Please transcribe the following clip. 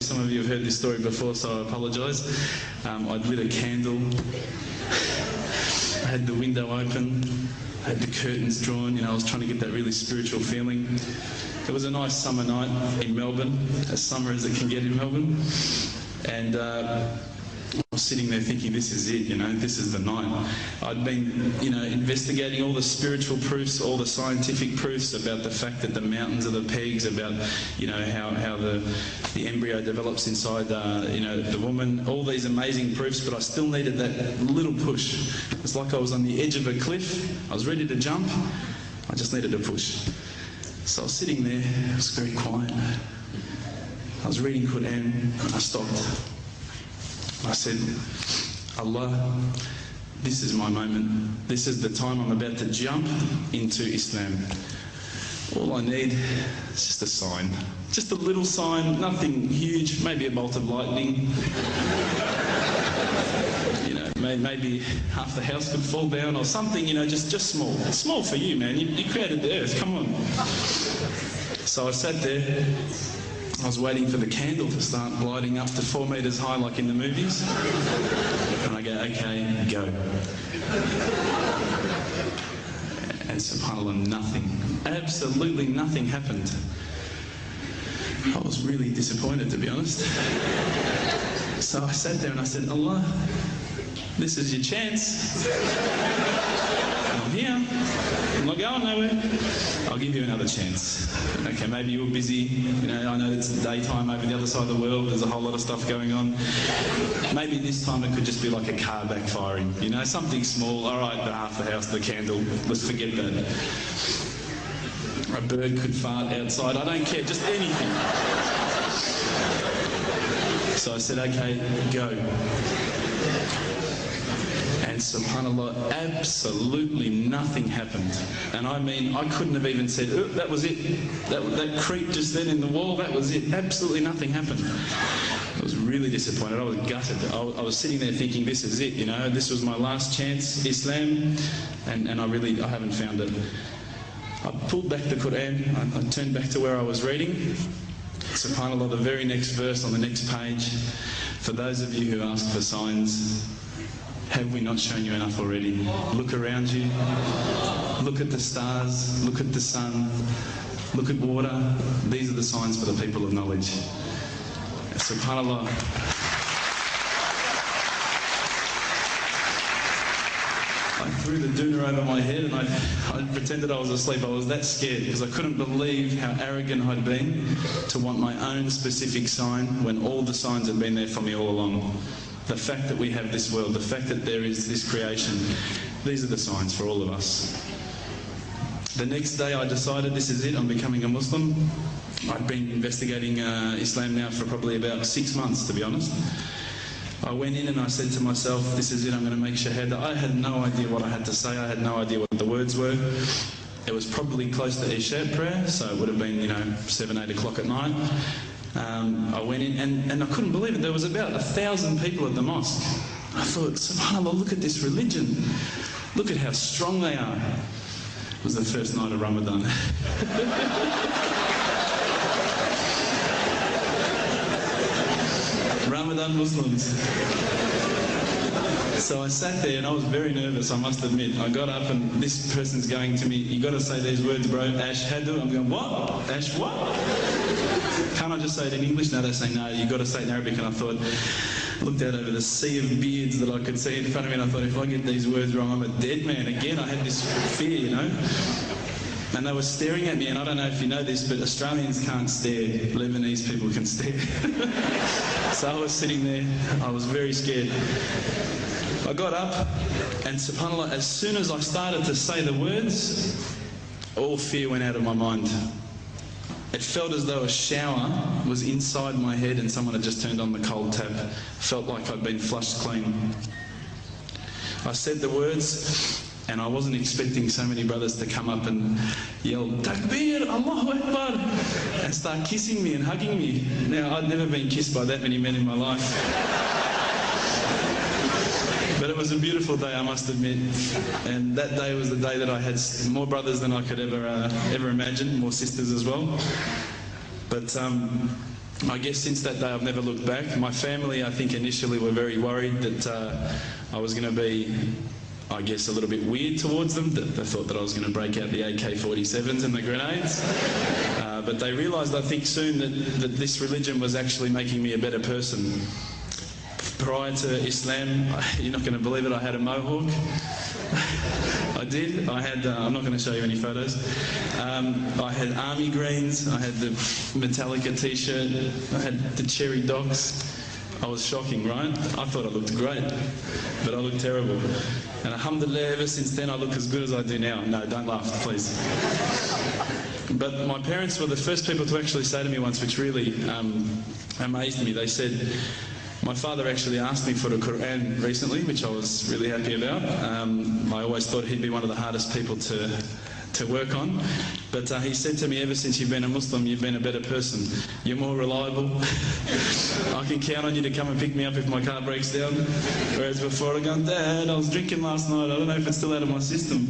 Some of you have heard this story before, so I apologise. I'd lit a candle, I had the window open, I had the curtains drawn, I was trying to get that really spiritual feeling. It was a nice summer night in Melbourne, as summer as it can get in Melbourne, and I was sitting there thinking, this is it, this is the night. I'd been, investigating all the spiritual proofs, all the scientific proofs about the fact that the mountains are the pegs, about, how the embryo develops inside, the woman, all these amazing proofs, but I still needed that little push. It's like I was on the edge of a cliff, I was ready to jump, I just needed a push. So I was sitting there, it was very quiet. I was reading Quran, and I stopped. I said, Allah, this is my moment. This is the time I'm about to jump into Islam. All I need is just a sign. Just a little sign, nothing huge, maybe a bolt of lightning. Maybe half the house could fall down or something, just small. It's small for you, man. You created the earth, come on. So I sat there. I was waiting for the candle to start lighting up to 4 metres high like in the movies. And I go, okay, go. And subhanAllah, nothing, absolutely nothing happened. I was really disappointed, to be honest. So I sat there and I said, Allah, this is your chance. I'm here. I'm not going nowhere. I'll give you another chance. Okay, maybe you were busy. I know it's daytime over the other side of the world. There's a whole lot of stuff going on. Maybe this time it could just be like a car backfiring. Something small. All right, the half the house, the candle. Let's forget that. A bird could fart outside. I don't care. Just anything. So I said, okay, go. And subhanAllah, absolutely nothing happened. And I mean, I couldn't have even said, oh, that was it. That creep just then in the wall, that was it. Absolutely nothing happened. I was really disappointed. I was gutted. I was sitting there thinking, this is it, this was my last chance, Islam, and I haven't found it. I pulled back the Quran, I turned back to where I was reading. SubhanAllah, the very next verse on the next page, for those of you who ask for signs, have we not shown you enough already? Look around you, look at the stars, look at the sun, look at water. These are the signs for the people of knowledge. SubhanAllah. I threw the doona over my head and I pretended I was asleep. I was that scared because I couldn't believe how arrogant I'd been to want my own specific sign when all the signs had been there for me all along. The fact that we have this world, the fact that there is this creation, these are the signs for all of us. The next day I decided this is it, I'm becoming a Muslim. I'd been investigating Islam now for probably about 6 months, to be honest. I went in and I said to myself, this is it, I'm going to make shahada. I had no idea what I had to say, I had no idea what the words were. It was probably close to Isha prayer, so it would have been, 7, 8 o'clock at night. I went in and I couldn't believe it. There was about 1,000 people at the mosque. I thought, subhanAllah, look at this religion. Look at how strong they are. It was the first night of Ramadan. Ramadan Muslims. So I sat there and I was very nervous, I must admit. I got up and this person's going to me, you got to say these words, bro. Ashhadu. I'm going, what? Ash what? Can't I just say it in English? No, they say no, you got to say it in Arabic. And I thought, looked out over the sea of beards that I could see in front of me and I thought, if I get these words wrong, I'm a dead man. Again, I had this fear, And they were staring at me, and I don't know if you know this, but Australians can't stare. Lebanese people can stare. So I was sitting there, I was very scared. I got up, and subhanAllah, as soon as I started to say the words, all fear went out of my mind. It felt as though a shower was inside my head and someone had just turned on the cold tap. Felt like I'd been flushed clean. I said the words, and I wasn't expecting so many brothers to come up and yell, Takbir, Allahu Akbar, and start kissing me and hugging me. Now, I'd never been kissed by that many men in my life. But it was a beautiful day, I must admit. And that day was the day that I had more brothers than I could ever imagine, more sisters as well. But I guess since that day I've never looked back. My family, I think, initially were very worried that I was going to be, I guess, a little bit weird towards them. They thought that I was going to break out the AK-47s and the grenades. But they realised, I think, soon that this religion was actually making me a better person. Prior to Islam, you're not going to believe it, I had a mohawk. I did. I had, I'm not going to show you any photos. I had army greens, I had the Metallica t-shirt, I had the cherry docs. I was shocking, right? I thought I looked great, but I looked terrible. And alhamdulillah, ever since then I look as good as I do now. No, don't laugh, please. But my parents were the first people to actually say to me once, which really amazed me. They said, my father actually asked me for the Quran recently, which I was really happy about. I always thought he'd be one of the hardest people to work on. But he said to me, ever since you've been a Muslim, you've been a better person. You're more reliable. I can count on you to come and pick me up if my car breaks down. Whereas before I go, Dad, I was drinking last night. I don't know if it's still out of my system.